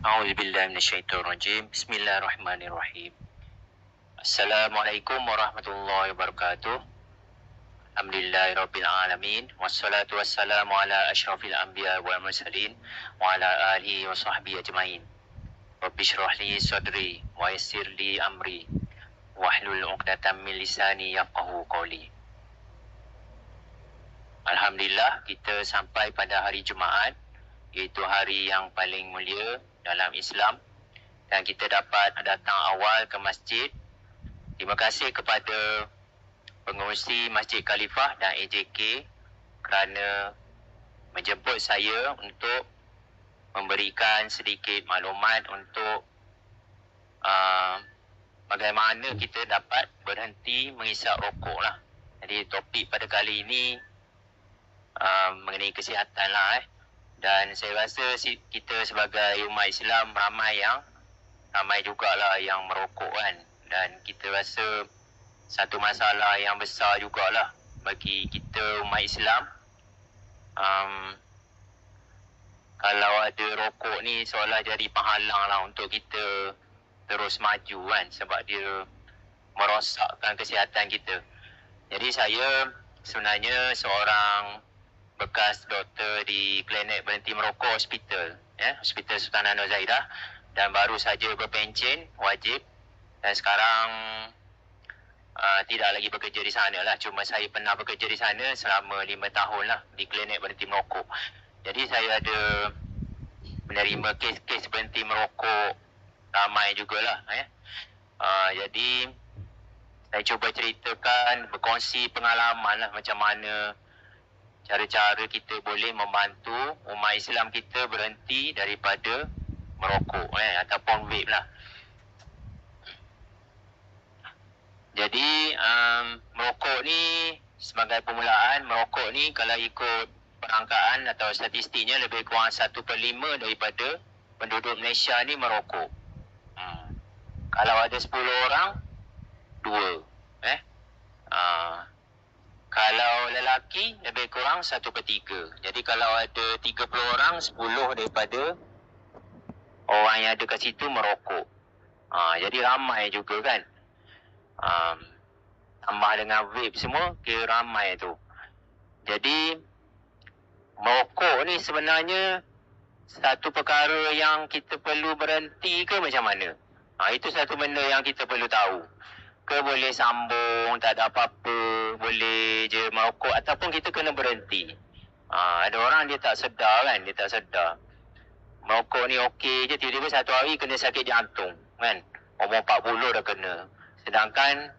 A'udzubillahi minasyaitonirrajim. Bismillahirrahmanirrahim. Assalamualaikum warahmatullahi wabarakatuh. Alhamdulillahirabbil alamin. Wassalatu wassalamu ala asyrafil anbiya wal mursalin wa ala alihi wa sahbihi ajmain. Rabbi shrah li sadri wa yassir li amri wahlul 'uqdatam min lisani yafqahu qawli. Alhamdulillah, kita sampai pada hari Jumaat, iaitu hari yang paling mulia dalam Islam, dan kita dapat datang awal ke masjid. Terima kasih kepada pengurusi Masjid Khalifah dan AJK kerana menjemput saya untuk memberikan sedikit maklumat untuk bagaimana kita dapat berhenti menghisap rokok lah. Jadi topik pada kali ini mengenai kesihatan lah. Dan saya rasa kita sebagai umat Islam ramai jugalah yang merokok kan. Dan kita rasa satu masalah yang besar jugalah bagi kita umat Islam. Kalau ada rokok ni seolah jadi penghalang lah untuk kita terus maju kan. Sebab dia merosakkan kesihatan kita. Jadi saya sebenarnya seorang bekas doktor di klinik berhenti merokok hospital, Hospital Sultanah Nur Zaidah, dan baru saja berpencen wajib, dan sekarang tidak lagi bekerja di sana lah. Cuma saya pernah bekerja di sana selama 5 tahun lah di klinik berhenti merokok. Jadi saya ada menerima kes-kes berhenti merokok ramai jugalah. Jadi saya cuba ceritakan, berkongsi pengalaman lah macam mana cara-cara kita boleh membantu umat Islam kita berhenti daripada merokok ataupun vape lah. Jadi merokok ni sebagai permulaan, merokok ni kalau ikut perangkaan atau statistiknya lebih kurang 1/5 daripada penduduk Malaysia ni merokok. Kalau ada 10 orang, 2. Kalau lelaki lebih kurang 1/3. Jadi kalau ada 30 orang, 10 daripada orang yang ada kat situ merokok. Jadi ramai juga kan. Tambah dengan vape semua, kira ramai tu. Jadi merokok ni sebenarnya satu perkara yang kita perlu berhenti ke macam mana? Itu satu benda yang kita perlu tahu. Ke boleh sambung, tak ada apa-apa, boleh je merokok, ataupun kita kena berhenti. Ada orang dia tak sedar kan, dia tak sedar. Merokok ni okey je, tiba-tiba satu hari kena sakit jantung kan. Umur 40 dah kena. Sedangkan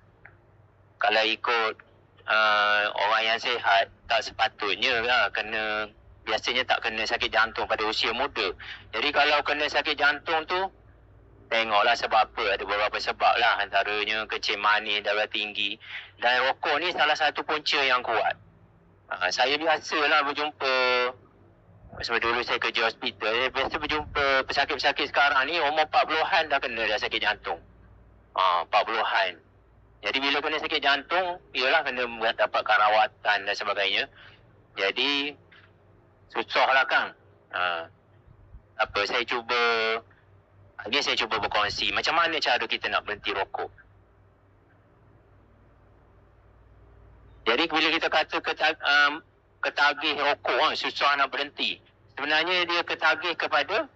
kalau ikut orang yang sihat, tak sepatutnya lah kena, biasanya tak kena sakit jantung pada usia muda. Jadi kalau kena sakit jantung tu, tengoklah sebab apa. Ada beberapa sebab lah. Antaranya kencing manis, darah tinggi. Dan rokok ni salah satu punca yang kuat. Saya biasalah berjumpa, sebab dulu saya kerja hospital, saya biasa berjumpa pesakit-pesakit sekarang ni umur 40-an dah kena dah sakit jantung. 40-an. Jadi bila kena sakit jantung, ialah kena dapatkan rawatan dan sebagainya. Jadi susah lah kan. Ini saya cuba berkongsi macam mana cara kita nak berhenti rokok. Jadi bila kita kata ketagih rokok, susah nak berhenti. Sebenarnya dia ketagih kepada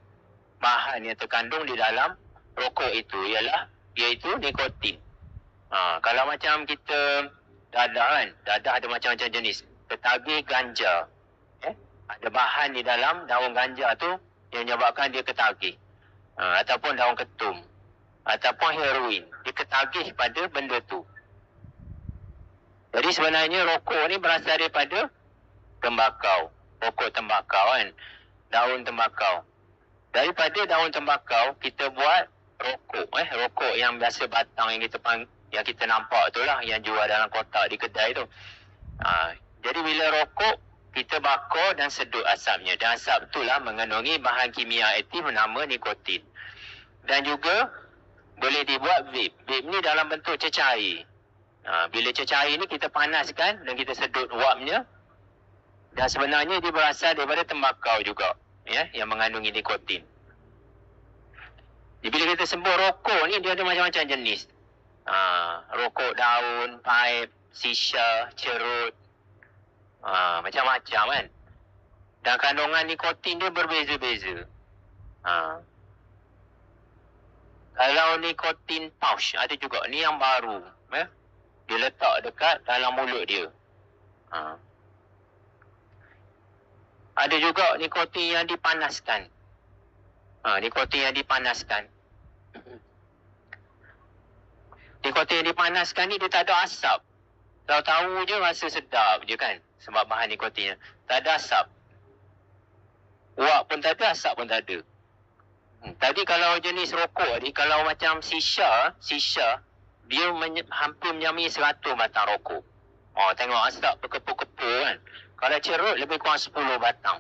bahan yang terkandung di dalam rokok itu, iaitu nikotin. Kalau macam kita dadah kan, dadah ada macam-macam jenis. Ketagih ganja. Ada bahan di dalam daun ganja tu yang menyebabkan dia ketagih. Ataupun daun ketum, ataupun heroin, dia ketagih pada benda tu. Jadi sebenarnya rokok ni berasal daripada tembakau, rokok tembakau kan, daun tembakau. Daripada daun tembakau kita buat rokok yang biasa batang yang kita nampak tu lah, yang jual dalam kotak di kedai tu. Jadi bila rokok, kita bakar dan sedut asapnya. Dan asap itulah mengandungi bahan kimia aktif bernama nikotin. Dan juga boleh dibuat vape. Vape ni dalam bentuk cecair. Bila cecair ni kita panaskan dan kita sedut wapnya. Dan sebenarnya dia berasal daripada tembakau juga, yang mengandungi nikotin. Jadi bila kita sebut rokok ni, dia ada macam-macam jenis. Rokok daun, pipe, shisha, cerut, macam-macam kan. Dan kandungan nikotin dia berbeza-beza. Kalau nikotin pouch, ada juga. Ni yang baru. Dia letak dekat dalam mulut dia. Ada juga nikotin yang dipanaskan. Nikotin yang dipanaskan. Nikotin yang dipanaskan ni dia tak ada asap. Tahu-tahu je rasa sedap je kan. Sebab bahan nikotin. Tak ada asap. Wak pun tak ada, asap pun tak ada. Tadi kalau jenis rokok ni, kalau macam shisha, dia hampir menyamai 100 batang rokok. Tengok asap berkepul-kepul kan. Kalau cerut lebih kurang 10 batang.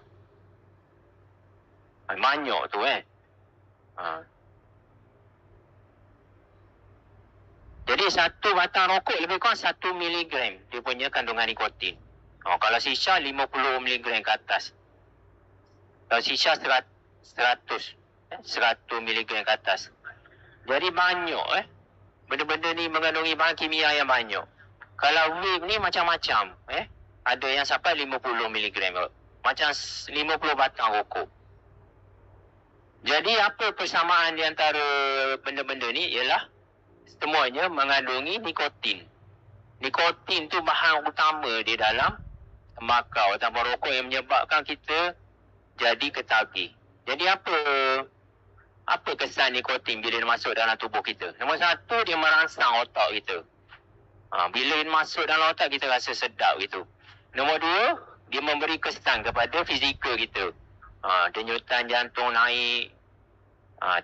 Banyak tu kan. Jadi satu batang rokok lebih kurang 1 miligram dia punya kandungan nikotin. Kalau shisha 50 miligram ke atas. Kalau shisha 100 miligram ke atas. Jadi banyak benda-benda ni mengandungi bahan kimia yang banyak. Kalau vape ni macam-macam. Ada yang sampai 50 miligram. Macam 50 batang rokok. Jadi apa persamaan di antara benda-benda ni ialah semuanya mengandungi nikotin. Nikotin tu bahan utama di dalam tembakau atau rokok yang menyebabkan kita jadi ketagih. Jadi apa kesan nikotin bila dia masuk dalam tubuh kita? Nombor satu, dia merangsang otak kita. Bila dia masuk dalam otak, kita rasa sedap gitu. Nombor dua, dia memberi kesan kepada fizikal kita. Denyutan jantung naik,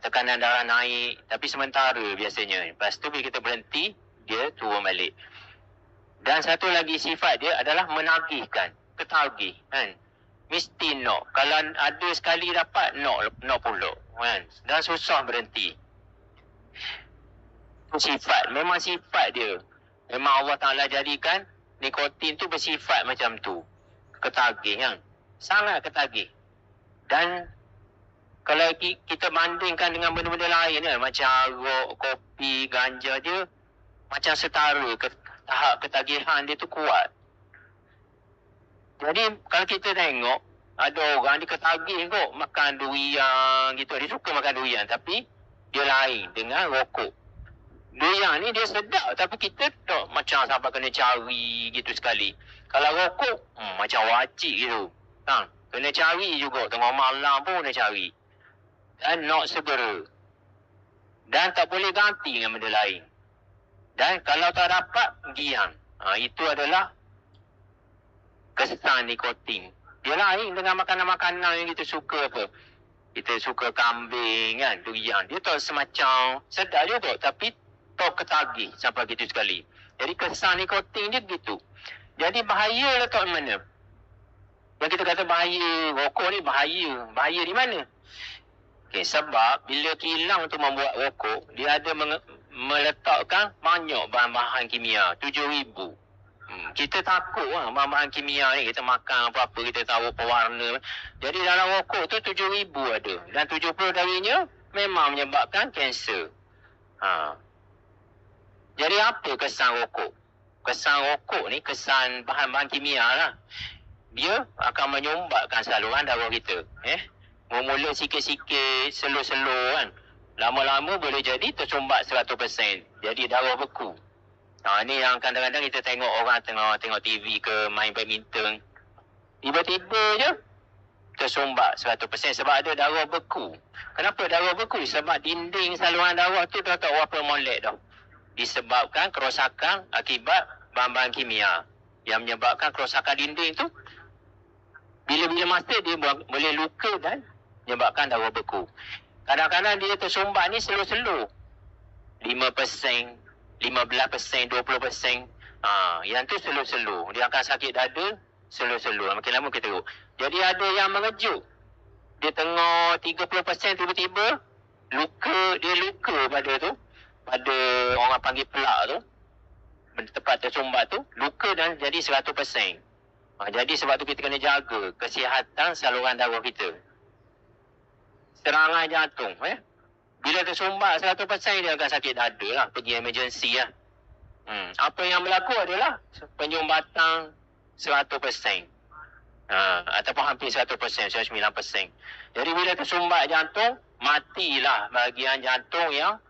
tekanan darah naik, tapi sementara biasanya. Lepas tu bila kita berhenti, dia turun balik. Dan satu lagi sifat dia adalah menagihkan, ketagih kan. Mesti nak. Kalau ada sekali dapat, nak pula kan. Dan susah berhenti. Sifat, memang sifat dia. Memang Allah Ta'ala jadikan nikotin tu bersifat macam tu. Ketagih kan. Sangat ketagih. Dan kalau kita bandingkan dengan benda-benda lain kan, macam arak, kopi, ganja, dia macam setara. Tahap ketagihan dia tu kuat. Jadi kalau kita tengok, ada orang dia ketagih kot makan durian gitu. Dia suka makan durian, tapi dia lain dengan rokok. Durian ni dia sedap, tapi kita tak macam sampai kena cari gitu sekali. Kalau rokok, macam wajib gitu. Kena cari juga, tengah malam pun kena cari. Dan nak segera. Dan tak boleh ganti dengan benda lain. Dan kalau tak dapat, giang. Itu adalah kesan nikotin. Dia lain dengan makanan-makanan yang kita suka apa. Kita suka kambing kan, durian. Dia tak semacam sedap juga, tapi tak ketagih sampai gitu sekali. Jadi kesan nikotin dia gitu. Jadi bahaya letak di mana? Yang kita kata bahaya, rokok ni bahaya. Bahaya di mana? Sebab bila kilang tu membuat rokok, dia ada meletakkan banyak bahan-bahan kimia, 7,000. Kita takut bahan-bahan kimia ni, kita makan apa-apa, kita tahu pewarna. Jadi dalam rokok tu 7,000 ada. Dan 70 darinya memang menyebabkan kanser. Jadi apa kesan rokok? Kesan rokok ni, kesan bahan-bahan kimia lah. Dia akan menyumbatkan saluran darah kita. Mula sikit-sikit, slow-slow kan. Lama-lama boleh jadi tersumbat 100%. Jadi darah beku. Ni yang kadang-kadang kita tengok orang tengok TV ke main badminton. Tiba-tiba je tersumbat 100% sebab ada darah beku. Kenapa darah beku? Sebab dinding saluran darah tu dah tak berapa molek dah. Disebabkan kerosakan akibat bahan-bahan kimia. Yang menyebabkan kerosakan dinding tu, bila-bila masa dia boleh luka dan menyebabkan darah beku. Kadang-kadang dia tersumbat ni slow-slow. 5%, 15%, 20%. Yang tu slow-slow. Dia akan sakit dada, slow-slow. Makin lama kita tengok. Jadi ada yang mengejut. Dia tengah 30% tiba-tiba, dia luka pada tu. Pada orang panggil pelak tu. Tempat tersumbat tu, luka dan jadi 100%. Jadi sebab tu kita kena jaga kesihatan saluran darah kita. Serangan jantung. Bila tersumbat 100% dia akan sakit dada lah. Pergi emergency lah. Apa yang berlaku adalah penyumbatan 100%. Ataupun hampir 100%, 99%. Jadi bila tersumbat jantung, matilah bahagian jantung yang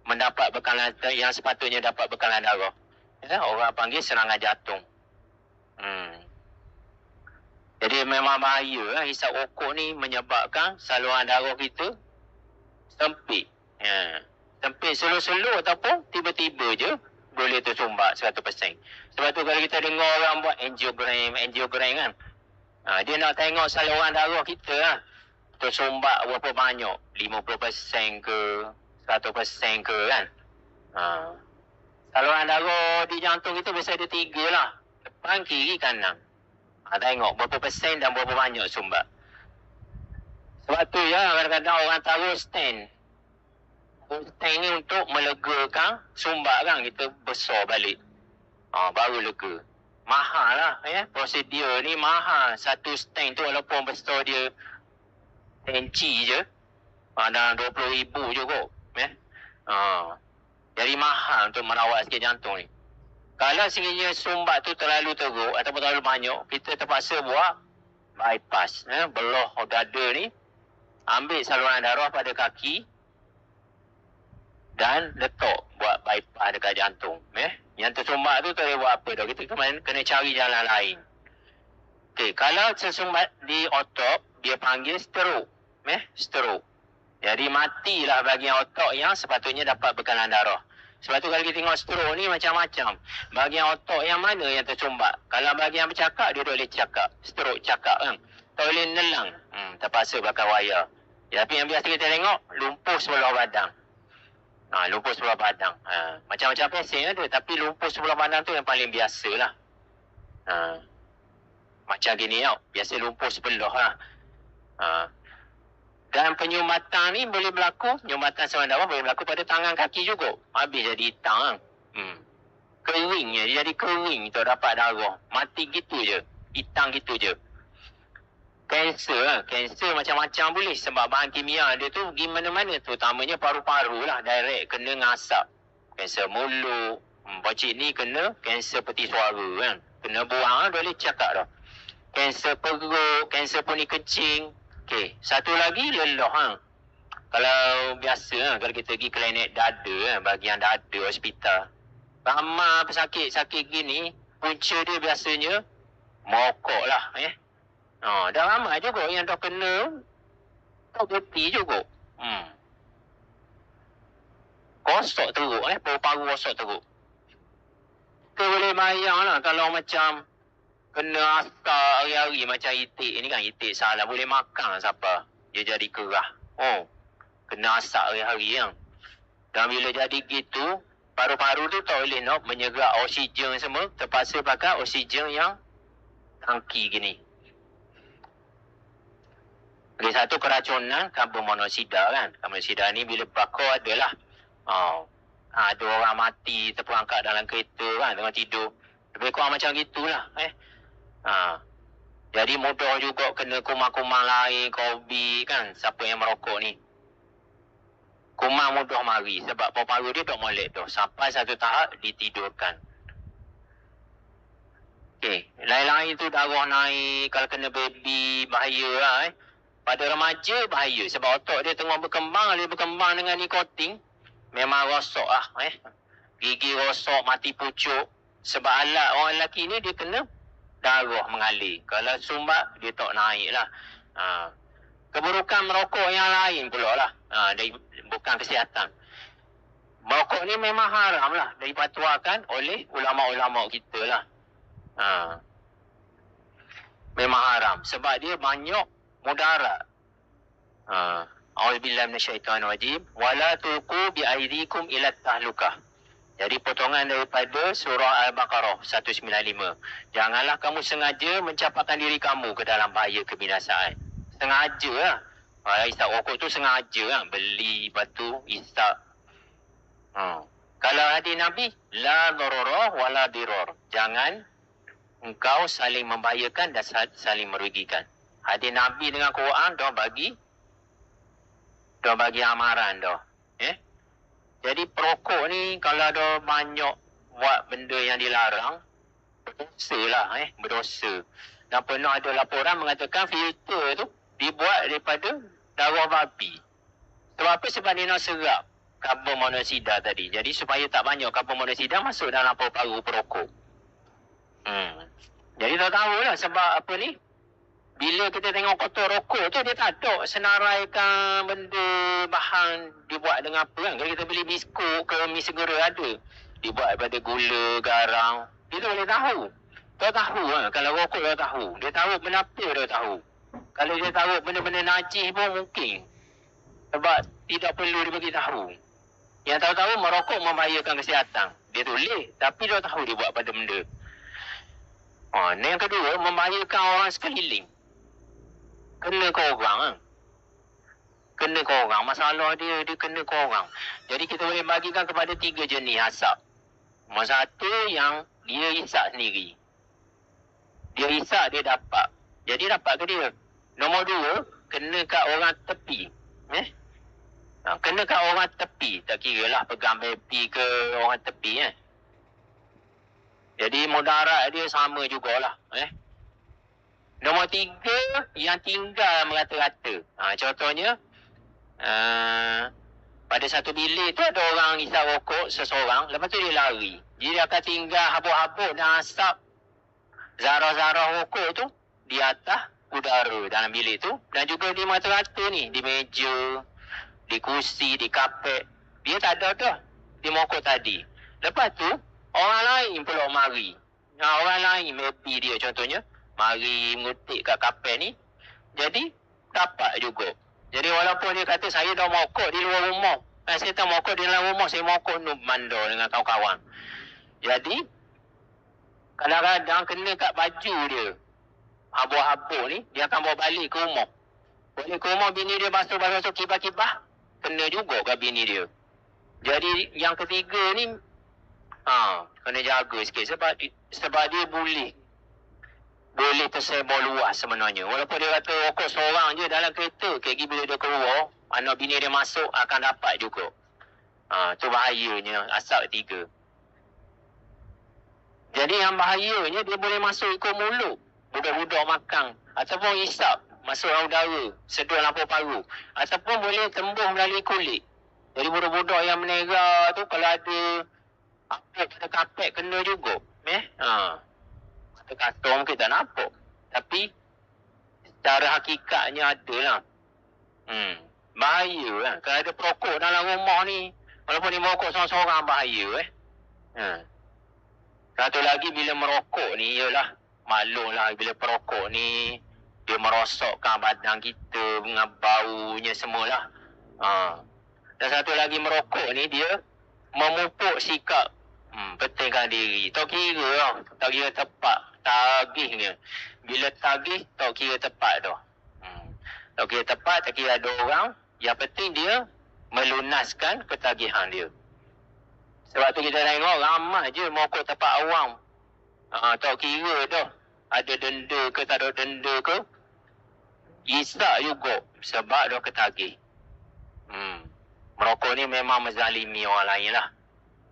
mendapat bekalan, yang sepatutnya dapat bekalan darah. Orang panggil serangan jantung. Jadi memang bahaya lah. Hisap rokok ni menyebabkan saluran darah kita sempit. Sempit slow-slow ataupun tiba-tiba je boleh tersumbat 100%. Sebab tu kalau kita dengar orang buat angiogram kan, dia nak tengok saluran darah kita lah, tersumbat berapa banyak, 50% ke 100% ke kan. Saluran darah di jantung kita biasa ada 3 lah, depan, kiri, kanan. Tengok berapa persen dan berapa banyak sumbat. Sebab tu ya kadang-kadang orang taruh stand. Stand ni untuk melegakan sumbat kan, kita besar balik. Baru lega. Mahal lah prosedur ni mahal. Satu stand tu walaupun besar dia senci je, dalam 20,000 je kot. Jadi mahal untuk merawat sikit jantung ni. Kalau sekiranya sumbat tu terlalu teruk ataupun terlalu banyak, kita terpaksa buat bypass. Belah dada ni, ambil saluran darah pada kaki dan letak buat bypass dekat jantung. Yang tersumbat tu tak boleh buat apa dah. Kita kena cari jalan lain. Okay, kalau tersumbat di otak, dia panggil stroke. Stroke. Jadi matilah bahagian otak yang sepatutnya dapat bekalan darah. Sebab tu kalau kita tengok stroke ni macam-macam. Bahagian otak yang mana yang tersumbat. Kalau bahagian bercakap, dia tak boleh cakap. Stroke cakap kan. Tak boleh nelang. Terpaksa pakai wayar. Tapi yang biasa kita tengok, lumpuh sebelah badan. Lumpuh sebelah badan. Macam-macam pesen ada. Tapi lumpuh sebelah badan tu yang paling biasa lah. Macam gini tau. Biasa lumpuh sebelah lah. Dan penyumbatan ni boleh berlaku, penyumbatan saluran darah boleh berlaku pada tangan kaki juga. Habis jadi hitam. Keringnya, dia jadi kering tu dapat darah. Mati gitu je. Hitam gitu je. Kanser macam-macam boleh. Sebab bahan kimia dia tu pergi mana-mana. Terutamanya paru-paru lah. Direct kena dengan asap. Kanser mulut. Bocik ni kena kanser peti suara kan. Kena buang dah boleh cakap dah. Kanser perut, kanser puni kecing. Okey, satu lagi lelah. Kalau biasa kalau kita pergi klinik dada, bahagian dada hospital. Ramai pesakit-sakit gini, punca dia biasanya merokok lah. Dan ramai juga yang dah kena, tak berhenti juga. Kosok teruk, paru-paru kosok teruk. Kita boleh bayang lah kalau macam kena asap hari-hari macam itik ni kan, itik salah boleh makan siapa. Dia jadi kerah. Kena asap hari-hari kan. Dan bila jadi gitu, paru-paru tu tak boleh nak menyerap oksigen semua. Terpaksa pakai oksigen yang tangki gini. Lagi satu keracunan karbon monoksida kan. Karbon monoksida ni bila bakar adalah ada orang mati terperangkap dalam kereta kan, tengah tidur. Lebih kurang macam gitulah. Jadi mudah juga kena kuman-kuman lain, COVID kan, siapa yang merokok ni. Kuman mudah mari sebab paru-paru dia tak molek tu. Sampai satu tahap ditidurkan. Okey, lain-lain tu darah naik, kalau kena baby bahaya lah. Pada remaja bahaya sebab otak dia tengah berkembang, dia berkembang dengan nikotin. Memang rosak lah. Gigi rosak, mati pucuk. Sebab alat orang lelaki ni dia kena darah mengalir. Kalau sumbat, dia tak naik lah. Keburukan merokok yang lain pula lah. Bukan kesihatan. Merokok ni memang haram lah. Dipatuakan oleh ulama'-ulama' kita lah. Memang haram. Sebab dia banyak mudarat. A'udzubillahi minasyaitonirrajim. Wala tulqu bi'aidikum ila tahlukah. Jadi potongan daripada surah Al-Baqarah 195. Janganlah kamu sengaja mencampakkan diri kamu ke dalam bahaya kebinasaan. Sengaja lah. Isap rokok tu sengaja lah. Beli batu, isap. Kalau hadis Nabi, la darara wa la dirar. Jangan engkau saling membahayakan dan saling merugikan. Hadis Nabi dengan Quran dah bagi amaran dah. Jadi perokok ni kalau ada banyak buat benda yang dilarang, berdosa lah, berdosa. Dan pernah ada laporan mengatakan filter tu dibuat daripada darah babi. Sebab apa? Sebab dia nak serap karbon monoksida tadi. Jadi supaya tak banyak karbon monoksida masuk dalam paru-paru perokok. Jadi tak tahulah sebab apa ni. Bila kita tengok kotor rokok tu, dia tak ada senaraikan benda bahan dibuat dengan apa kan. Kalau kita beli biskut ke mi segera ada. Dibuat daripada gula, garam. Dia tu boleh tahu. Dia tahu kan. Kalau rokok dia tahu. Dia tahu kenapa dia tahu. Kalau dia tahu benda-benda najis pun mungkin. Sebab tidak perlu dia bagi tahu. Yang tahu-tahu merokok membahayakan kesihatan. Dia tulis. Tapi dia tahu dia buat pada benda. Yang kedua, membahayakan orang sekeliling. Kena ke orang kan. Kena ke orang. Masalah dia kena ke orang. Jadi kita boleh bagikan kepada 3 jenis asap. Nombor 1 yang dia isap sendiri. Dia isap, dia dapat. Jadi dapat ke dia? Nombor 2, kena kat orang tepi. Kena kat orang tepi. Tak kira lah pegang baby ke orang tepi. Jadi mudarat dia sama jugalah. Nombor 3, yang tinggal merata-rata. Contohnya, pada satu bilik tu ada orang isap rokok seseorang, lepas tu dia lari. Jadi dia akan tinggal habuk-habuk dan asap zarah-zarah rokok tu di atas udara dalam bilik tu. Dan juga di merata-rata ni, di meja, di kursi, di kapet. Dia tak ada dah di rokok tadi. Lepas tu, orang lain pula mari. Orang lain, maybe dia contohnya, mari mengutik kat kapal ni. Jadi, dapat juga. Jadi, walaupun dia kata, saya dah mokok di luar rumah. Saya tak mokok di dalam rumah, saya mokok nu bandar dengan kawan-kawan. Jadi, kadang-kadang kena kat baju dia. Habuk-habuk ni, dia akan bawa balik ke rumah. Balik ke rumah, bini dia basuh-basuh kibah-kibah. Kena juga kat bini dia. Jadi, yang ketiga ni, kena jaga sikit. Sebab dia boleh tersebar luas sebenarnya. Walaupun dia kata rokok seorang je dalam kereta, kaki bila dia keluar, anak bini dia masuk akan dapat juga. Tu bahayanya asap 3. Jadi yang bahayanya dia boleh masuk ikut mulut. Budak-budak makan. Ataupun isap masuk dalam udara, sedut dalam paru-paru. Ataupun boleh tembus melalui kulit. Jadi budak-budak yang menera tu kalau ada apa pada kapet kena juga. Kata mungkin tak nampak. Tapi secara hakikatnya ada lah. Bahaya kan. Kalau ada perokok dalam rumah ni, walaupun dia merokok seorang-seorang bahaya Satu lagi bila merokok ni ialah maklumlah bila perokok ni dia merosokkan badan kita dengan baunya semualah. Dan satu lagi merokok ni dia memupuk sikap pentingkan diri. Tak kira lah. Tak kira tepat. Tagihnya. Bila tagih, tak kira tepat dah. Tak kira tepat, tak kira ada orang. Yang penting dia melunaskan ketagihan dia. Sebab tu kita tengok ramai je mokok tempat awam. Tak kira dah. Ada denda ke tak ada denda ke. Isap juga. Sebab dah ketagih. Merokok ni memang menzalimi orang lain lah.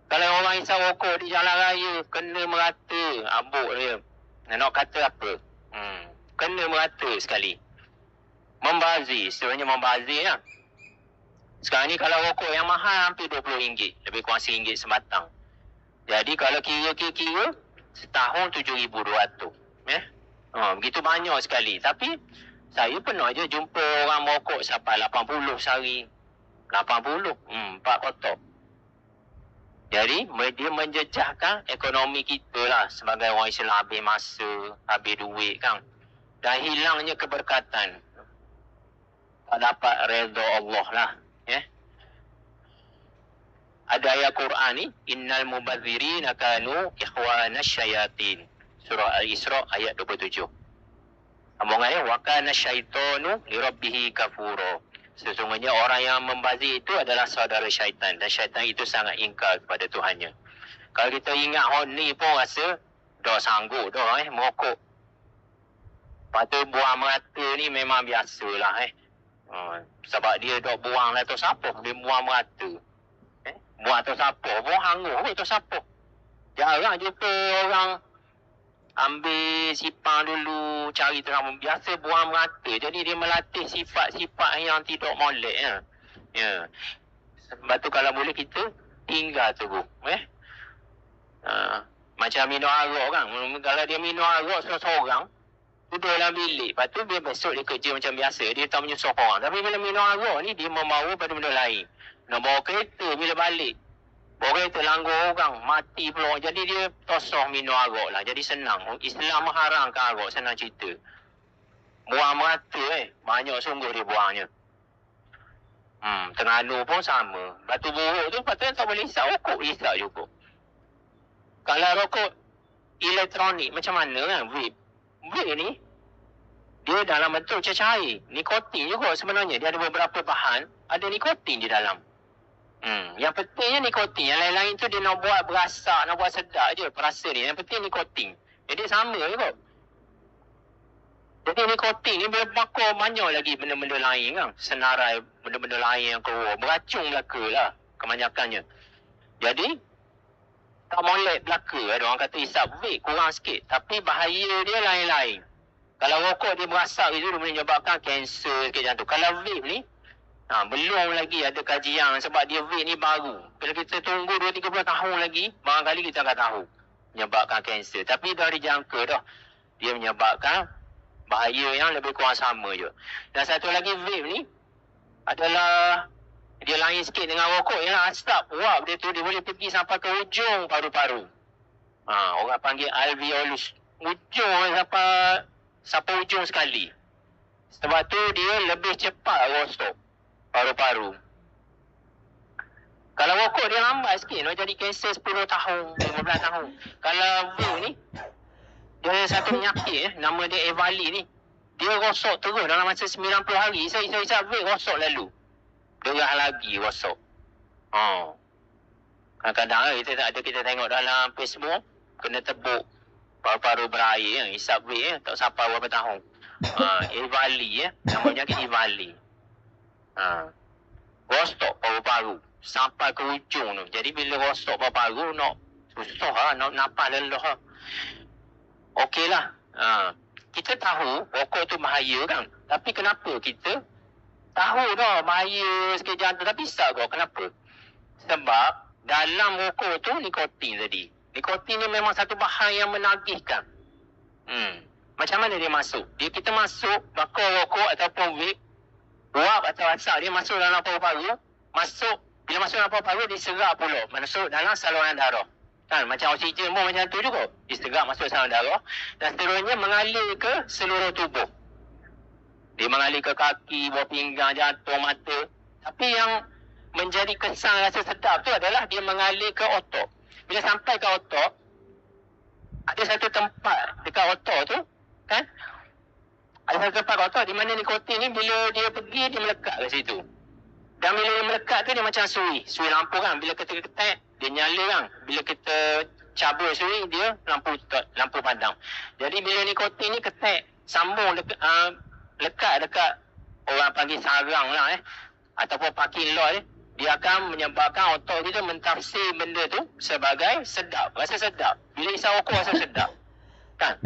Kalau orang isap rokok di jalan raya, kena merata abuk dia. Nak kata apa? Kena merata sekali. Membazir. Sebenarnya membazir lah. Sekarang ni kalau rokok yang mahal hampir RM20. Lebih kurang RM1 sebatang. Jadi kalau kira-kira, setahun RM7,200. Begitu banyak sekali. Tapi saya pernah je jumpa orang merokok sampai 80 sehari. 80. 4 kotak. Jadi, dia menjejahkan ekonomi kita lah. Sebagai orang Islam habis masa, habis duit kan. Dan hilangnya keberkatan. Tak dapat redha Allah lah. Ada ayat Quran ni. Innal mubadzirina kanu ikhwana syayatin. Surah Al-Isra ayat 27. Sambungannya. Wa kana syaitanu lirabbihi kafura. Sesungguhnya orang yang membazir itu adalah saudara syaitan. Dan syaitan itu sangat ingkar kepada Tuhannya. Kalau kita ingat ni pun rasa dah sanggup dah merokok. Lepas tu buang merata ni memang biasalah Sebab dia dah buang lah tu siapa dia buang merata. Buang atas sapu, buang hangus atas sapu. Jarang jumpa orang ambil sipang dulu, cari terang. Biasa buang merata. Jadi dia melatih sifat-sifat yang tidak molek. Ya. Sebab tu kalau boleh kita tinggal terus. Macam minum arak kan. Kalau dia minum arak seorang-seorang, duduk dalam bilik. Lepas tu dia besok dia kerja macam biasa. Dia tak menyusuh orang. Tapi bila minum arak ni, dia membawa pada benda lain. Nak bawa kereta bila balik. Bawa kereta langgar orang. Mati pula. Jadi dia tosah minum arak lah. Jadi senang. Islam mengharamkan arak. Senang cerita. Buang merata Banyak sungguh dia buangnya. Terengganu pun sama. Batu buruk tu patutnya tak boleh hisap rokok. Hisap juga. Kalau rokok elektronik macam mana kan? Vape ni dia dalam bentuk cair. Nikotin juga sebenarnya. Dia ada beberapa bahan. Ada nikotin di dalam. Yang pentingnya nikotin. Yang lain-lain tu dia nak buat berasak, nak buat sedap je perasa ni. Yang penting nikotin. Jadi sama juga. Jadi nikotin ni bila bakar banyak lagi benda-benda lain kan. Senarai benda-benda lain yang keluar. Beracun belaka lah kebanyakannya. Jadi tak molek belaka. Ada orang kata hisap vape kurang sikit. Tapi bahaya dia lain-lain. Kalau rokok dia berasak itu dia boleh menyebabkan kanser sikit macam tu. Kalau vape ni belum lagi ada kajian sebab dia vape ni baru. Kalau kita tunggu 2-3 tahun lagi, barangkali kita akan tahu menyebabkan kanser. Tapi dah dijangka dah. Dia menyebabkan bahaya yang lebih kurang sama je. Dan satu lagi vape ni adalah dia lain sikit dengan rokok. Ialah asap uap dia tu dia boleh pergi sampai ke ujung paru-paru. Orang panggil alveolus. Ujung sampai ujung sekali. Sebab tu dia lebih cepat rosak paru-paru. Kalau rokok dia lambat sikit, nak jadi kanser 10 tahun, 15 tahun. Kalau vape ni, dia ada satu penyakit, nama dia Evali ni. Dia rosak terus dalam masa 90 hari. Saya vape rosak lalu. Derah lagi rosak. Kadang-kadang kita tengok dalam Facebook, kena tebuk paru-paru berair, hisap vape, tak sampai berapa tahun. Evali, nama penyakit Evali. Rosak paru-paru sampai ke ujung tu. Jadi bila rosak paru-paru nak susah lah, nak napas lelah. Okey lah. Kita tahu rokok tu bahaya kan. Tapi kenapa kita tahu dah bahaya sikit jantung tapi hisap kau? Kenapa? Sebab dalam rokok tu nikotin tadi. Nikotin ni memang satu bahan yang menagihkan. Macam mana dia masuk? Kita masuk bakar rokok ataupun vape, uap atau asap dia masuk dalam paru-paru. Bila masuk dalam paru-paru diserap pula. Masuk dalam saluran darah. Kan, macam oksigen pun macam tu juga. Diserap masuk saluran darah. Dan seterusnya mengalir ke seluruh tubuh. Dia mengalir ke kaki, bawah pinggang, jantung, mata. Tapi yang menjadi kesan rasa sedap tu adalah dia mengalir ke otak. Bila sampai ke otak, ada satu tempat dekat otak tu, kan? Ada satu tempat kat otak di mana nikotin ni bila dia pergi, dia melekat ke situ. Dan bila dia melekat tu dia macam sui lampu kan. Bila kita ketek, dia nyala kan. Bila kita cabut sui, dia lampu padam. Jadi bila nikotin ni ketek, sambung lekat dekat orang panggil sarang lah ataupun parking lot dia akan menyebabkan otak kita mentafsir benda tu sebagai sedap, rasa sedap. Bila isap rokok rasa sedap kan.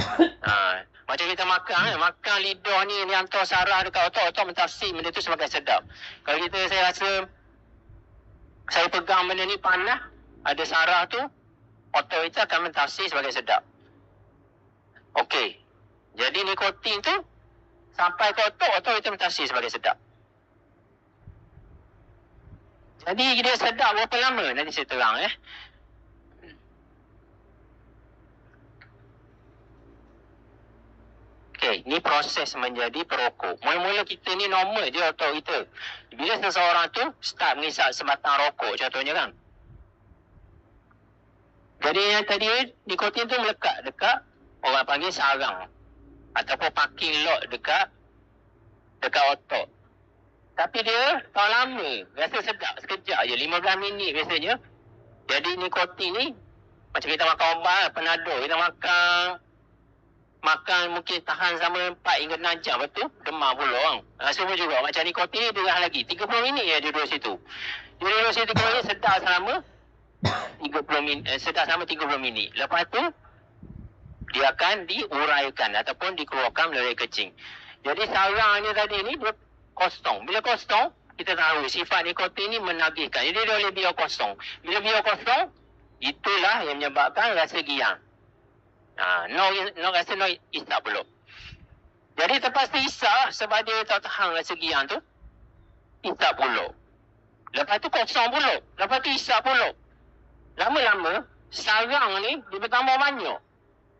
Macam kita makan lidah ni dia hantar sarah dekat otak mentafsir benda tu sebagai sedap. Kalau saya rasa saya pegang benda ni panas, ada sarah tu, otak kita akan mentafsir sebagai sedap. Okey, jadi nikotin tu sampai ke otak kita mentafsir sebagai sedap. Jadi dia sedap berapa lama? Nanti saya terang Okey, ni proses menjadi perokok. Mula-mula kita ni normal je otak kita. Bila seseorang tu start mengisap sebatang rokok contohnya kan. Jadi yang tadi nikotin tu melekat dekat orang panggil sarang ataupun parking lot dekat otak. Tapi dia tak lama, rasa sedap sekejap je, 15 minit biasanya. Jadi nikotin ni macam kita makan ubat, penadol, kita makan makan mungkin tahan sama 4 hingga 6 jam. Betul? Demam pula. Semua juga. Macam nikotin ni durah lagi. 30 minit je dia duduk situ. Dia duduk situ 30 minit, sedar selama 30 minit. Lepas tu, dia akan diuraikan ataupun dikeluarkan melalui kencing. Jadi sarangnya tadi ni dia kosong. Bila kosong, kita tahu sifat nikotin ni menagihkan. Jadi dia boleh biar kosong. Bila biar kosong, itulah yang menyebabkan rasa giang. No rasa no isap pula. Jadi terpaksa isap sebab dia tak tahan rasa giang tu. Isap pula. Lepas tu kosong pula. Lepas tu isap pula. Lama-lama, sarang ni dia bertambah banyak.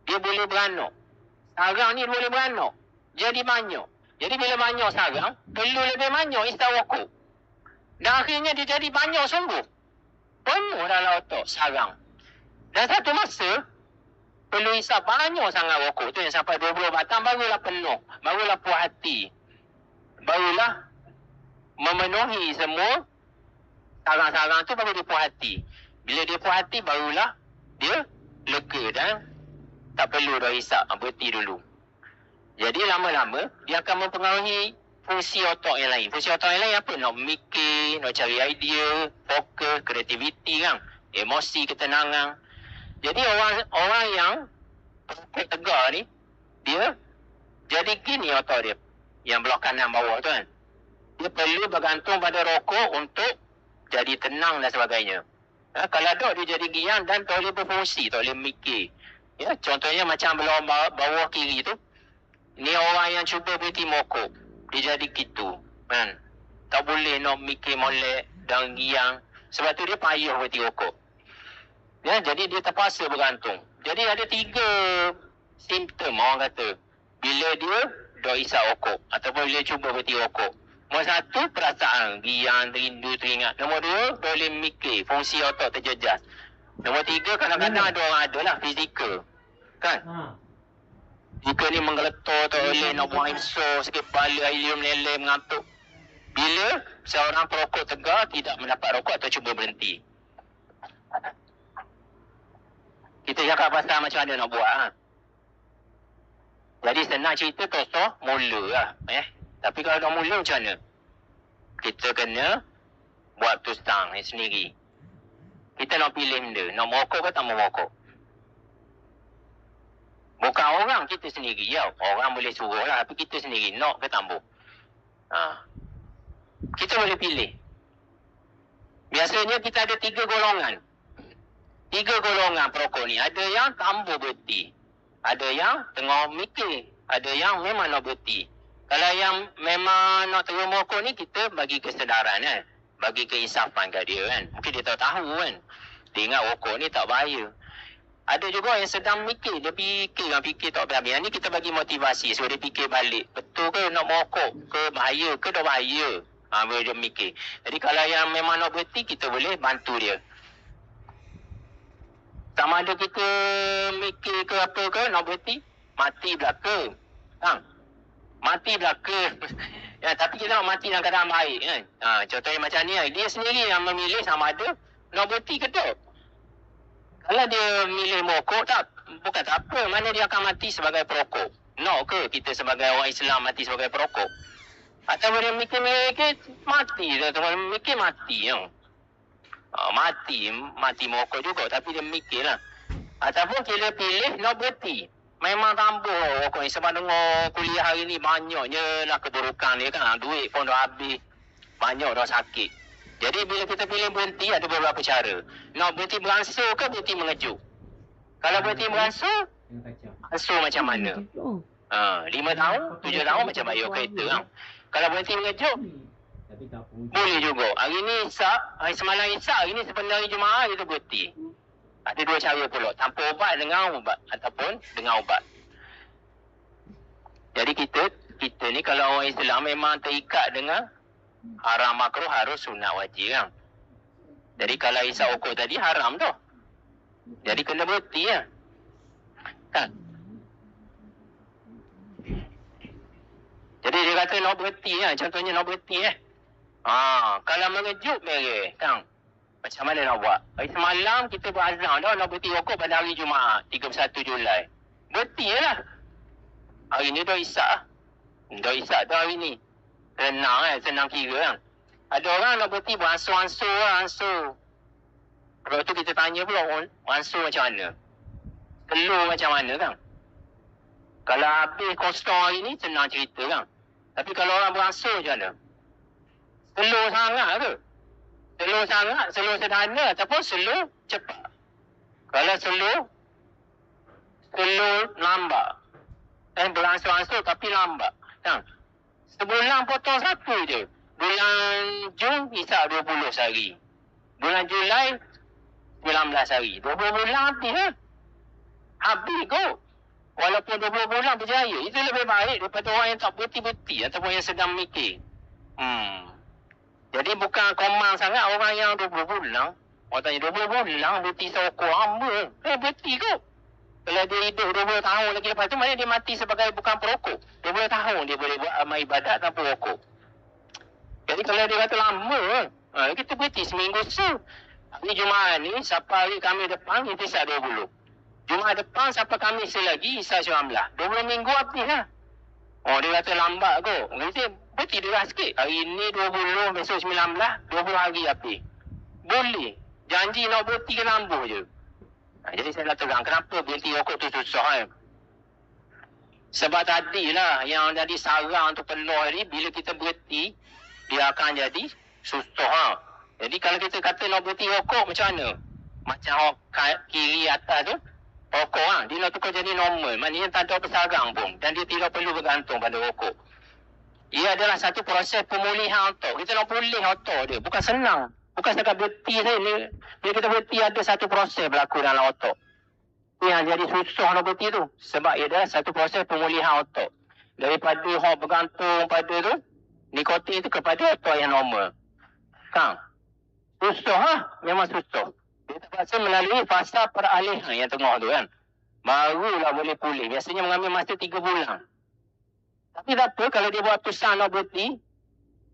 Dia boleh beranak. Sarang ni boleh beranak. Jadi banyak. Jadi bila banyak sarang, perlu lebih banyak isap rokok. Dan akhirnya dia jadi banyak sungguh. Penuh dalam otak sarang. Dan satu masa, perlu isap banyak sangat rokok tu yang sampai 20 batang barulah penuh. Barulah puas hati. Barulah memenuhi semua sarang-sarang tu baru dia puas hati. Bila dia puas hati barulah dia lega dan tak perlu dah isap, berhenti dulu. Jadi lama-lama dia akan mempengaruhi fungsi otak yang lain. Fungsi otak yang lain apa? Nak mikir, nak cari idea, fokus, kreativiti kan. Emosi, ketenangan. Jadi orang yang tegar ni, dia jadi gini otak dia. Yang belah kanan bawah tu kan. Dia perlu bergantung pada rokok untuk jadi tenang dan sebagainya. Kalau tak dia jadi giang dan tak boleh berfungsi, tak boleh mikir. Ya, contohnya macam belah bawah kiri tu. Ni orang yang cuba berhenti merokok. Dia jadi gitu. Kan? Tak boleh nak mikir molek dan giang. Sebab tu dia payah berhenti rokok. Ya, jadi dia terpaksa bergantung. Jadi ada 3 simptom orang kata. Bila dia dah isap rokok. Ataupun bila cuba berhenti rokok. Nombor 1, perasaan. Giang, rindu, teringat. Nombor 2, boleh mikir. Fungsi otak terjejas. Nombor 3, kadang-kadang ada orang ada lah. Fizikal. Kan? Jika ni menggeletar, tak boleh nak buang air besar, sakit kepala, air liur meleleh, mengantuk. Bila seorang perokok tegar tidak mendapat rokok atau cuba berhenti. Kita cakap pasal macam mana nak buat. Jadi senang cerita tosah mula lah. Tapi kalau dah mula macam mana? Kita kena buat tu stang sendiri. Kita nak pilih benda. Nak merokok ke tak mau merokok? Bukan orang, kita sendiri. Ya, orang boleh suruh lah. Tapi kita sendiri. Nak ke tambah? Kita boleh pilih. Biasanya kita ada 3 golongan. 3 golongan perokok ni. Ada yang tambah berhenti. Ada yang tengah mikir. Ada yang memang nak berhenti. Kalau yang memang nak terus merokok ni, kita bagi kesedaran kan. Bagi keinsafan kat dia kan. Mungkin dia tak tahu kan. Dia ingat rokok ni tak bahaya. Ada juga yang sedang mikir. Dia fikir tak habis-habis. Yang ni kita bagi motivasi. So dia fikir balik. Betul ke nak merokok? Ke bahaya ke tak bahaya? Baru dia mikir. Jadi kalau yang memang nak berhenti, kita boleh bantu dia. Sama ada kita mikir ke apa ke nak berhenti. Mati belaka. Mati belaka. Ya, tapi kita nak mati dalam keadaan baik kan. Contohnya macam ni. Dia sendiri yang memilih sama ada nak berhenti ke tak. Kalau dia milih merokok, bukan tak apa. Mana dia akan mati sebagai perokok? Nak ke kita sebagai orang Islam mati sebagai perokok? Atau dia mikir mati. Mikir mati. Mati merokok juga. Tapi dia mikir lah. Ataupun kita pilih nak berhenti. Memang tambah rokok ni. Sebab dengar kuliah hari ni banyaknya lah keburukan dia kan. Duit pun dah habis. Banyak dah sakit. Jadi bila kita pilih berhenti ada beberapa cara. Nak berhenti beransur ke berhenti mengejuk? Kalau berhenti beransur, ansur macam mana? 5 tahun, 7 tahun macam bayar kereta kan. Kalau berhenti mengejuk, boleh juga. Hari ni isap, hari semalam isap, hari ni sebenarnya hari Jumaat kita berhenti. Ada 2 cara pula. Tanpa ubat dengan ubat. Ataupun dengan ubat. Jadi kita ni kalau orang Islam memang terikat dengan haram makruh harus sunat wajib kan. Jadi kalau isap rokok tadi haram dah. Jadi kena berhenti lah. Kan? Jadi dia kata nak berhenti lah. Contohnya nak berhenti kalau mengejuk mereh kan. Macam mana nak buat? Hari semalam kita berazam dah nak berhenti rokok pada hari Jumaat 31 Julai. Berhenti lah. Hari ni dah isak lah. Dah isak dah hari ni. Senang kira kan. Ada orang nak berhenti beransur-ansur lah, ansur. Lepas tu kita tanya pula, ansur macam mana? Telur macam mana kan? Kalau habis kosong hari ni, senang cerita kan? Tapi kalau orang beransur macam mana? Telur sangat ke? Telur sangat, telur sederhana ataupun telur cepat? Kalau telur lambat. Dan beransur-ansur tapi lambat. Kan? Sebulan potong satu je. Bulan Jun isak 20 sehari. Bulan Julai 19 hari. 20 bulan habis lah. Habis kot. Walaupun 20 bulan berjaya. Itu lebih baik daripada orang yang tak berhenti-berhenti ataupun yang sedang mikir. Jadi bukan komang sangat orang yang 20 bulan. Orang tanya 20 bulan berhenti sokong hamba. Berhenti kot. Kalau dia hidup 20 tahun lagi lepas tu, maknanya dia mati sebagai bukan perokok. 20 tahun dia boleh buat amal ibadat tanpa rokok. Jadi kalau dia kata lama, kita berhenti seminggu Hari Jumaat ni, sampai hari Khamis depan, kita isak 20. Jumaat depan sampai Khamis lagi, isak 19. 20 minggu habis lah. Dia kata lambat kot. Kita berhenti dia sikit. Hari ni 20, besok 19, 20 hari habis. Boleh. Janji nak berhenti ke lambuh je. Jadi saya nak terang, kenapa berhenti rokok tu susah kan? Sebab tadilah yang jadi sarang tu penuh ni, bila kita berhenti, dia akan jadi susah. Jadi kalau kita kata nak berhenti rokok macam mana? Macam kiri atas tu, rokok dia nak tukar jadi normal. Maknanya tak ada bersarang pun. Dan dia tidak perlu bergantung pada rokok. Ia adalah satu proses pemulihan otak. Kita nak pulih otak dia. Bukan senang. Bukan setakat berhenti saja. Bila kita berhenti ada satu proses berlaku dalam otak. Itu yang jadi susah nak berhenti tu. Sebab ia adalah satu proses pemulihan otak. Daripada orang bergantung pada tu, nikotin tu kepada otak yang normal. Kan? Susah lah. Memang susah. Dia terpaksa melalui fasa peralihan yang tengah tu kan. Barulah boleh pulih. Biasanya mengambil masa 3 bulan. Tapi tak apa kalau dia buat tusan nak berhenti,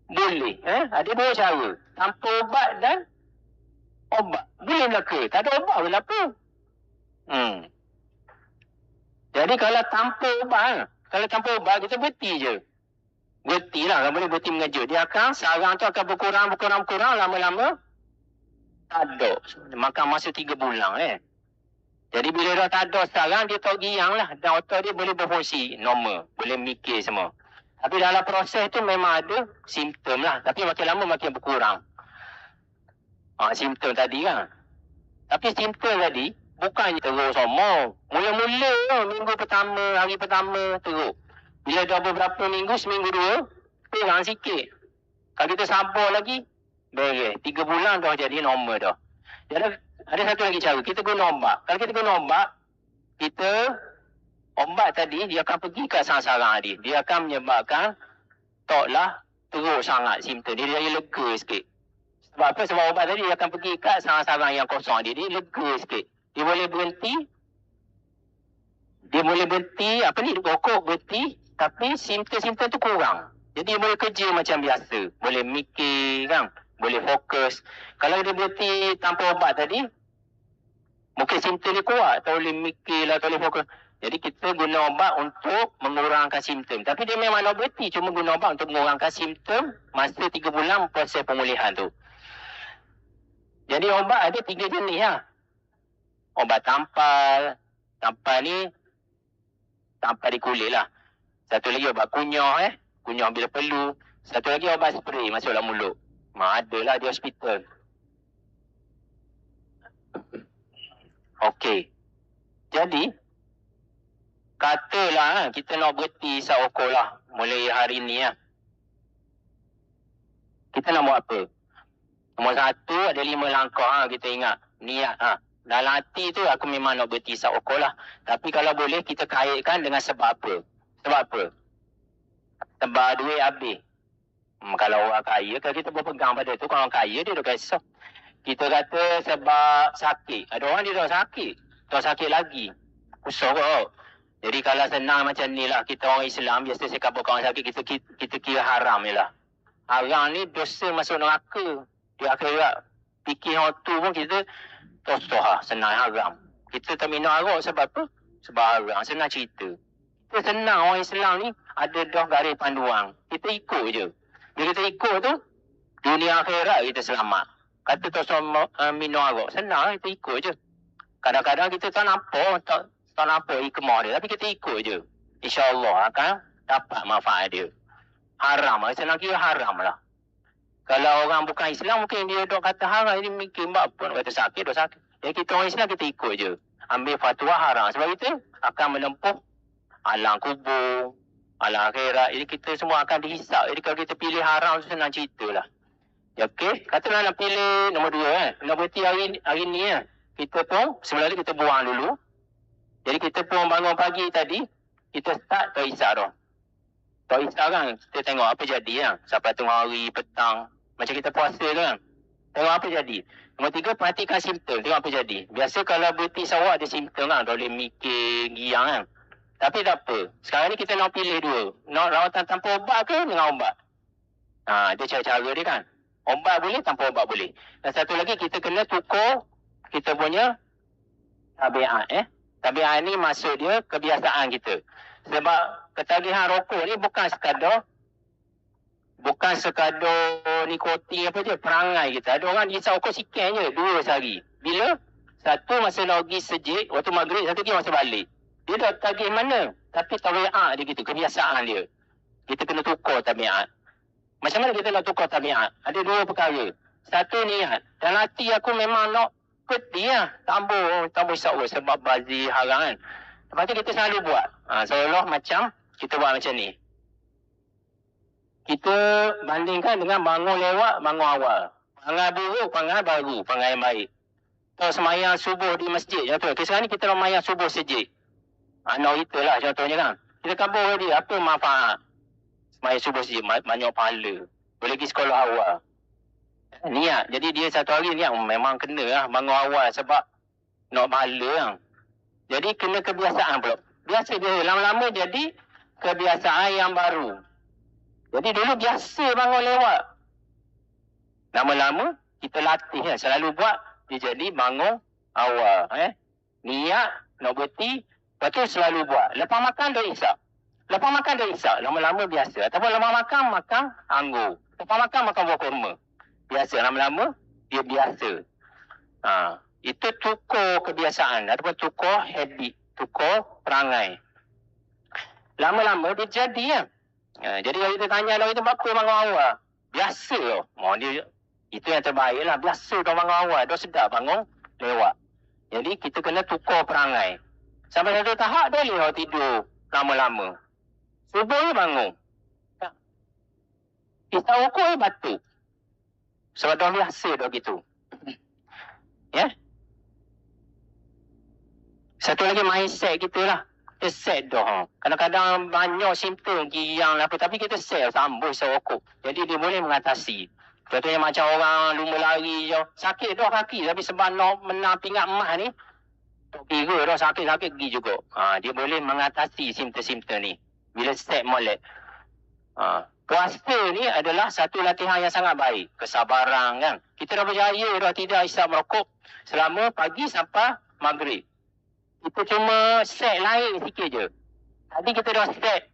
boleh. Ada dua cara. Tanpa ubat dan obat. Boleh belaka. Tak ada ubat pun apa. Jadi kalau tanpa ubat, kita berhenti je. Berhenti lah. Kalau boleh berhenti mengejut. Dia akan, sarang tu akan berkurang. Lama-lama, tak ada. Makan masa 3 bulan. Jadi bila dah tak ada sarang, dia tak giang lah. Dan otak dia boleh berfungsi normal. Boleh mikir semua. Tapi dalam proses tu memang ada simptom lah. Tapi makin lama makin berkurang. Simptom tadi kan. Tapi simptom tadi bukannya teruk semua. Mula-mula minggu pertama, hari pertama teruk. Bila dah beberapa minggu, seminggu 2, kurang sikit. Kalau kita sabar lagi, beres. 3 bulan dah jadi normal dah. Jadi ada satu lagi cara. Kita guna obat. Kalau kita guna obat, obat tadi dia akan pergi ke sarang-sarang dia. Dia akan menyebabkan taklah teruk sangat simptom. Dia jadi lega sikit. Sebab apa? Sebab obat tadi dia akan pergi ke sarang-sarang yang kosong dia. Dia lega sikit. Dia boleh berhenti. Rokok berhenti. Tapi simptom-simptom tu kurang. Jadi dia boleh kerja macam biasa. Boleh mikir kan. Boleh fokus. Kalau dia berhenti tanpa obat tadi, mungkin simptom dia kuat. Tak boleh mikir lah, tak boleh fokus. Jadi kita guna obat untuk mengurangkan simptom. Tapi dia memang nak berhenti. Cuma guna obat untuk mengurangkan simptom masa 3 bulan proses pemulihan tu. Jadi obat ada 3 jenis lah. Obat tampal. Tampal ni, tampal di kulit lah. Satu lagi obat kunyah kunyah bila perlu. Satu lagi obat spray masuk dalam mulut. Adalah di hospital. Okey. Jadi, katalah kita nak berhenti isap rokok lah. Mulai hari ni lah. Kita nak buat apa? Nombor 1, ada 5 langkah kita ingat. Niat Dalam hati tu aku memang nak berhenti isap rokok lah. Tapi kalau boleh kita kaitkan dengan sebab apa? Sebab apa? Sebab duit habis. Kalau orang kaya, kalau kita berpegang pada tu, kalau orang kaya dia dah kisah. Kita kata sebab sakit. Ada orang dia dah sakit. Tak sakit lagi. Kusah kot. Jadi kalau senang macam ni lah, kita orang Islam, biasa saya kabar orang sakit, kita kira haram je lah. Haram ni dosa masuk neraka. Di akhirat. Fikir orang tu pun kita tosah lah, senang haram. Kita tak minum arak sebab apa? Sebab haram. Senang cerita. Kita Kita senang orang Islam ni ada dah garis panduan. Kita ikut je. Bila kita ikut tu, dunia akhirat kita selamat. Kata tak minum arak. Senang kita ikut je. Kadang-kadang kita tak nampak, tak nampak hikmah dia. Tapi kita ikut je. InsyaAllah akan dapat manfaat dia. Haram lah. Senang kira haram lah. Kalau orang bukan Islam, mungkin dia dok kata haram. Dia mikir apa. Kata sakit, dok sakit. Jadi kita orang Islam, kita ikut je. Ambil fatwa haram. Sebab itu akan menempuh alam kubur, alam akhirat. Jadi kita semua akan dihisap. Jadi kalau kita pilih haram, senang cerita lah. Ya, okey. Katalah nak pilih nombor 2 Nak berhenti hari ni kita pun, sebelum tu kita buang dulu. Jadi kita pun bangun pagi tadi, kita start tak isyak dah. Tak isyak kan, kita tengok apa jadi kan. Sampai tengah hari, petang. Macam kita puasa tu kan. Tengok apa jadi. Nombor 3, perhatikan simptom. Tengok apa jadi. Biasa kalau berhenti sawak ada simptom kan. Dah boleh mikir, giang kan. Tapi tak apa. Sekarang ni kita nak pilih 2. Nak rawatan tanpa ubat ke dengan ubat? Itu cara-cara dia kan. Ubat boleh, tanpa ubat boleh. Dan satu lagi, kita kena tukar kita punya tabiat. Tabiat ni maksud dia kebiasaan kita. Sebab ketagihan rokok ni bukan sekadar nikotin apa je, perangai kita. Ada orang hisap rokok sikit je, 2 sehari. Bila? Satu masa nak pergi sejik, waktu maghrib, satu lagi masa balik. Dia dah tagih mana? Tapi tabiat dia gitu, kebiasaan dia. Kita kena tukar tabiat. Macam mana kita nak tukar tabiat? Ada 2 perkara. Satu niat. Dan hati aku memang nak peti lah. Tambah hisap rokok sebab bazir haram kan. Lepas tu kita selalu buat. Seolah macam kita buat macam ni. Kita bandingkan dengan bangun lewat, bangun awal. Pangai buruk, pangai baru, pangai yang baik. Kalau semayang subuh di masjid, contoh. Sekarang ni kita semayang subuh sejik. Anak kita lah contohnya kan. Kita kabur dia, apa manfaat? Semayang subuh sejik, banyak pahala. Boleh pergi sekolah awal. Niat. Jadi dia satu hari niat memang kena lah bangun awal sebab nak pahala kan. Jadi kena kebiasaan pula. Biasa dia lama-lama jadi kebiasaan yang baru. Jadi dulu biasa bangun lewat. Lama-lama kita latih kan. Selalu buat dia jadi bangun awal. Niat nak berhenti. Lepas tu selalu buat. Lepas makan dah isyak. Lepas makan dah isyak. Lama-lama biasa. Ataupun lepas makan anggur. Lepas makan buah kurma. Biasa. Lama-lama dia biasa. Itu tukar kebiasaan ataupun tukar habit, tukar perangai. Lama-lama dia jadi kan. Jadi kalau kita tanya lah, itu berapa bangun awal? Biasa lah. Itu yang terbaik lah. Biasa dah bangun awal. Dah sedap bangun lewat. Jadi kita kena tukar perangai. Sampai satu tahap dah boleh tidur lama-lama. Subuh ni bangun. Kita ukur batuk. Sebab dah biasa dah gitu. Ya? Satu lagi mindset kita lah. Kita set dah. Kadang-kadang banyak simptom yang apa. Tapi kita set sambung serokok. Jadi dia boleh mengatasi. Contohnya macam orang lumba lari je. Sakit dah kaki. Tapi sebab nak menang pingat emas ni. Tak kira dah sakit-sakit pergi juga. Dia boleh mengatasi simptom-simptom ni. Bila set molek. Puasa ni adalah satu latihan yang sangat baik. Kesabaran kan. Kita dah berjaya dah tidak isap merokok. Selama pagi sampai maghrib. Kita cuma set lain sikit je. Tadi kita dah set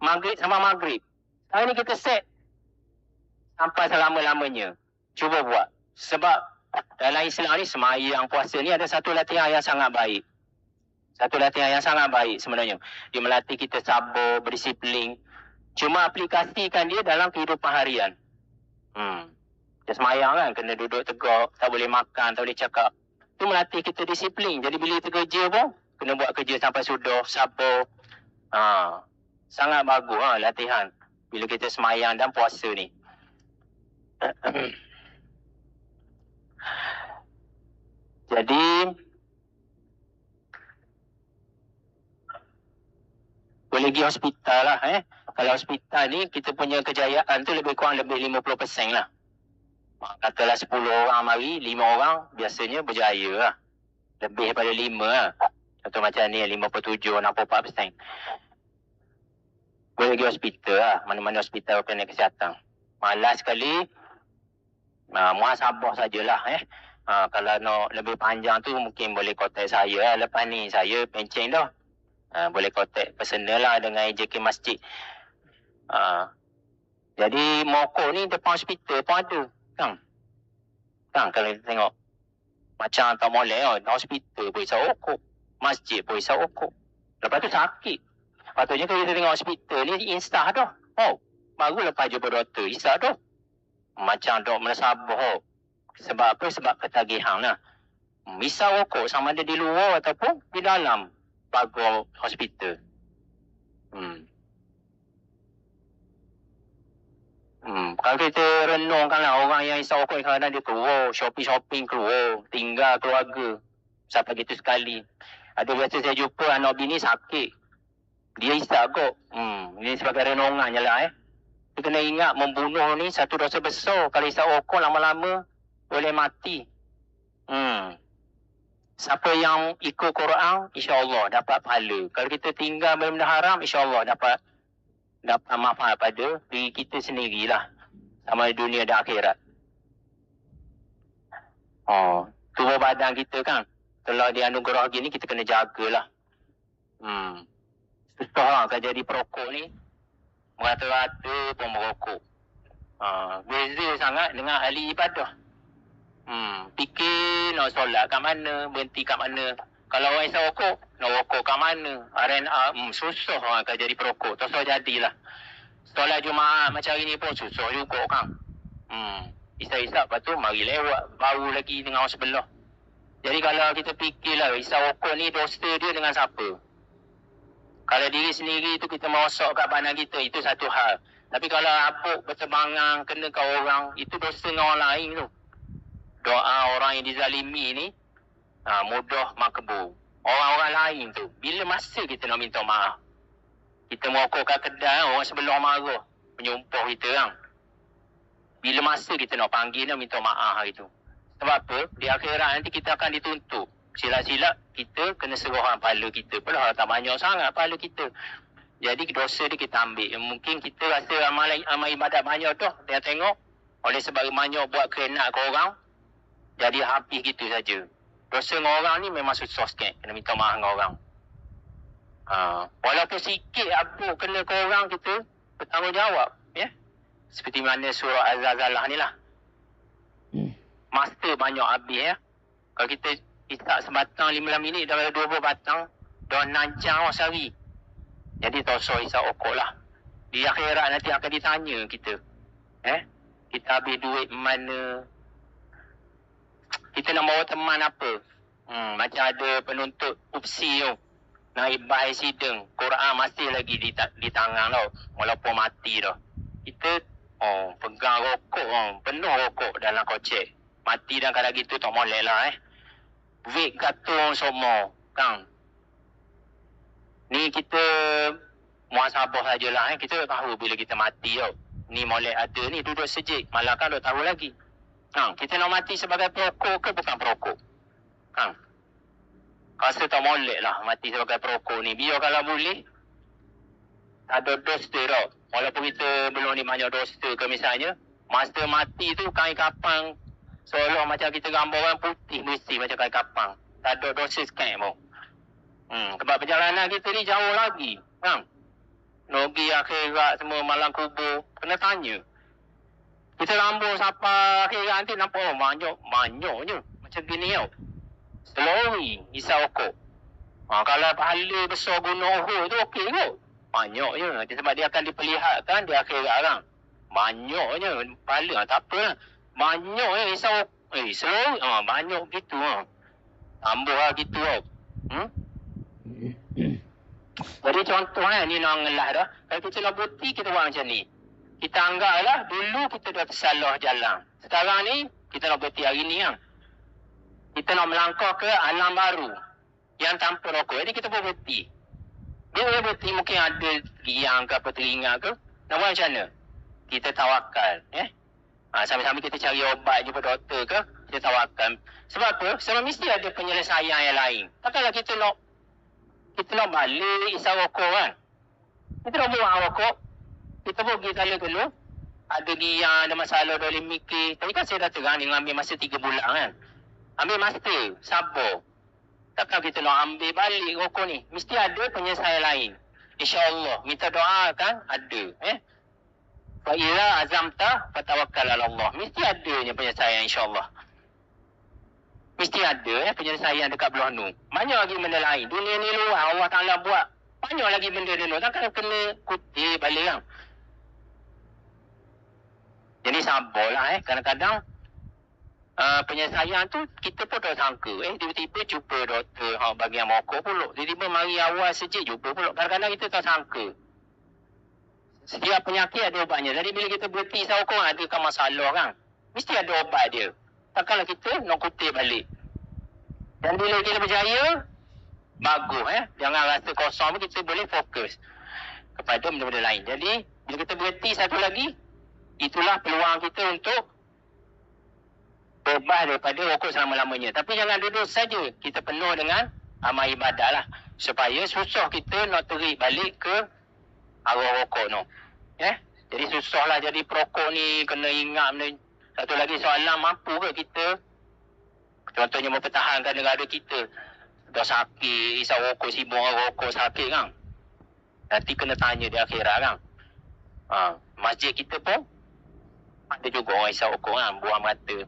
maghrib sampai maghrib. Sekarang ni kita set sampai selama-lamanya. Cuba buat. Sebab dalam Islam ni semayang puasa ni ada satu latihan yang sangat baik. Satu latihan yang sangat baik sebenarnya. Dia melatih kita sabar, berdisiplin. Cuma aplikasikan dia dalam kehidupan harian. Dia semayang kan, kena duduk tegak, tak boleh makan, tak boleh cakap. Itu melatih kita disiplin. Jadi bila kita kerja pun, kena buat kerja sampai sudah, sabar. Sangat bagus latihan. Bila kita semayang dan puasa ni. Jadi, boleh pergi hospital lah. Kalau hospital ni, kita punya kejayaan tu lebih kurang lebih 50% lah. Katalah 10 orang mari, 5 orang biasanya berjaya lah. Lebih daripada 5 lah. Contoh macam ni, 57, 64%. Boleh pergi hospital lah. Mana-mana hospital klinik kesihatan. Malas sekali, muhasabah sajalah. Kalau nak lebih panjang tu, mungkin boleh kontak saya. Lepas ni, saya pencen dah. Boleh kontak personal lah dengan AJK Masjid. Jadi merokok ni depan hospital pun ada. Kan kalau kita tengok. Macam tak boleh hospital pun isap rokok. Masjid pun isap rokok. Lepas tu sakit. Patutnya kalau kita tengok hospital ni instah dah. Baru lepas jumpa doktor isap dah. Macam dok menasabah. Sebab apa? Sebab ketagihan lah. Isap rokok sama ada di luar ataupun di dalam pagar hospital. Kalau kita renungkanlah orang yang isap rokok kadang dia keluar, shopping keluar, tinggal keluarga. Sampai gitu sekali. Ada biasa saya jumpa anak bini sakit. Dia isap kok. Ini sebagai renungan je lah Kita kena ingat membunuh ni satu dosa besar. Kalau isap rokok lama-lama boleh mati. Siapa yang ikut Quran, insya-Allah dapat pahala. Kalau kita tinggal benda-benda haram, insya-Allah dapat manfaat pada diri kita sendirilah. Sama dunia dan akhirat. Tubuh badan kita kan. Kalau dianugerah gini, kita kena jagalah. Susah lah kalau jadi perokok ni. Merata-rata pun merokok. Beza sangat dengan ahli ibadah. Fikir nak solat kat mana, berhenti kat mana. Kalau orang isap rokok, nak rokok kat mana. Susah lah kalau jadi perokok. Tak usah jadilah. Solat Jumaat macam hari ni pun susah juga kan. Isap-isap, lepas tu mari lewat. Baru lagi dengan orang sebelah. Jadi kalau kita fikirlah, isap rokok ni dosa dia dengan siapa? Kalau diri sendiri tu kita merosok kat badan kita, itu satu hal. Tapi kalau habuk berterbangan, kena kat orang, itu dosa dengan orang lain tu. Doa orang yang dizalimi ni, mudah makbul. Orang-orang lain tu, bila masa kita nak minta maaf? Kita merokok kat kedai, orang sebelah marah, penyumpah kita kan. Bila masa kita nak panggil, nak minta maaf hari tu? Sebab apa? Di akhirat nanti kita akan dituntut. Silap-silap kita kena serahkan pahala kita. Padahal tak banyak sangat pahala kita. Jadi dosa dia kita ambil. Mungkin kita rasa amal ibadat banyak dah. Dia tengok. Oleh sebab banyak buat kerenak ke orang. Jadi habis gitu saja. Dosa dengan orang ni memang susah sikit. Kena minta maaf dengan orang. Walaupun sikit apa kena ke orang kita bertanggungjawab. Ya? Seperti mana surah Az-Zalzalah ni lah. Master banyak habis ya. Kalau kita isap sebatang 15 minit dah 20 batang. Dah 6 jam sehari. Jadi tak usah isap rokok lah. Di akhirat nanti akan ditanya kita. Kita habis duit mana. Kita nak bawa teman apa. Macam ada penuntut upsi tu. Naik bahaya sidang. Quran masih lagi di tangan tau. Walaupun mati dah. Kita pegang rokok. Penuh rokok dalam kocek. Mati dan kadang gitu tak boleh lah Vape gantung semua. Kan. Ni kita muasabah sajalah Kita tahu bila kita mati tau. Ni molek ada ni duduk sejik. Malah kan dah tahu lagi. Kita nak mati sebagai perokok ke bukan perokok? Rasa tak molek lah mati sebagai perokok ni. Biar kalau boleh tak ada dosa tau. Walaupun kita belum ni banyak dosa ke misalnya. Masa mati tu kain kapang seolah macam kita gambar orang putih mesti macam kain kapang. Tak ada dosa sikit pun. Sebab perjalanan kita ni jauh lagi. Nogi akhirat semua malam kubur. Kena tanya. Kita lambung sampai akhirat nanti nampak banyak je. Macam gini tau. Selori isap rokok. Kalau pahala besar gunung Uhud tu okey kot. Banyak je. Sebab dia akan diperlihatkan di akhirat kan. Banyak je. Pahala tak apa lah. Banyak je isap rokok. Selori. Banyak gitu lah. Tambah lah gitu tau. Jadi contoh ni nak ngelah dah. Kalau kita nak bukti, kita buat macam ni. Kita anggaplah dulu kita dah tersalah jalan. Sekarang ni, kita nak bukti hari ni kan. Kita nak melangkah ke alam baru. Yang tanpa rokok. Jadi kita boleh bukti. Dia boleh bukti mungkin ada riang ke apa teringat ke. Nak buat macam mana? Kita tawakal. Sambil-sambil kita cari obat jumpa doktor ke. Kita tawakal. Sebab apa? Sebab mesti ada penyelesaian yang lain. Takkanlah kita nak balik isap rokok kan. Kita nak buang rokok. Kita pergi tala dulu. Ada yang ada masalah boleh mikir. Tadi kan saya dah terang dia ambil masa 3 bulan kan. Ambil master. Sabar. Takkan kita nak ambil balik rokok ni. Mesti ada penyelesaian lain. InsyaAllah. Minta doa kan? Ada. Fa'ila azamta fatawakkal ala Allah. Mesti adanya penyelesaian insyaAllah. Mesti ada penyelesaian dekat belah nu. Banyak lagi benda lain. Dunia ni luar Allah Ta'ala buat. Banyak lagi benda ni. Takkan kena kutip balik kan? Jadi sabarlah kadang-kadang penyelesaian tu kita pun tak sangka. Tiba-tiba jumpa doktor bagian rokok pula. Tiba-tiba mari awal sejik jumpa pula. Kadang-kadang kita tak sangka. Setiap penyakit ada ubatnya. Jadi bila kita berhenti isap rokok adakah masalah kan? Mesti ada ubat dia. Takkanlah kita nak kutip balik. Dan bila kita berjaya, bagus Jangan rasa kosong pun kita boleh fokus kepada benda-benda lain. Jadi bila kita berhenti satu lagi, itulah peluang kita untuk bebas daripada rokok selama-lamanya. Tapi jangan duduk saja. Kita penuh dengan amal ibadah lah. Supaya susah kita nak terik balik ke arwah rokok tu. Jadi susahlah jadi perokok ni. Kena ingat benda. Satu lagi soalan, mampu ke kita contohnya mempertahankan negara kita. Dah sakit, isap rokok, sibuk rokok sakit kan. Nanti kena tanya di akhirat kan. Masjid kita pun ada juga orang isap rokok kan. Buang mata.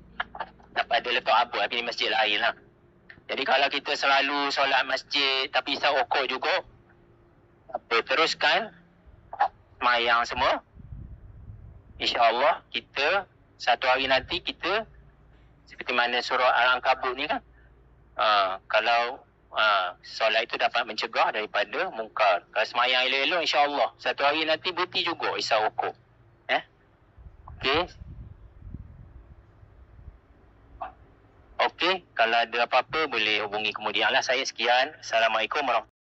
Tak ada letak apa. Tapi ni masjid lain lah. Jadi kalau kita selalu solat masjid tapi isap rokok juga, teruskan semayang semua. InsyaAllah kita satu hari nanti kita seperti mana surah Al-Ankabut ni kan. Kalau solat itu dapat mencegah daripada mungkar. Kalau semayang elok-elok insyaAllah satu hari nanti berhenti juga isap rokok. Okey. Okey, kalau ada apa-apa boleh hubungi kemudian lah. Saya sekian. Assalamualaikum warahmatullahi wabarakatuh.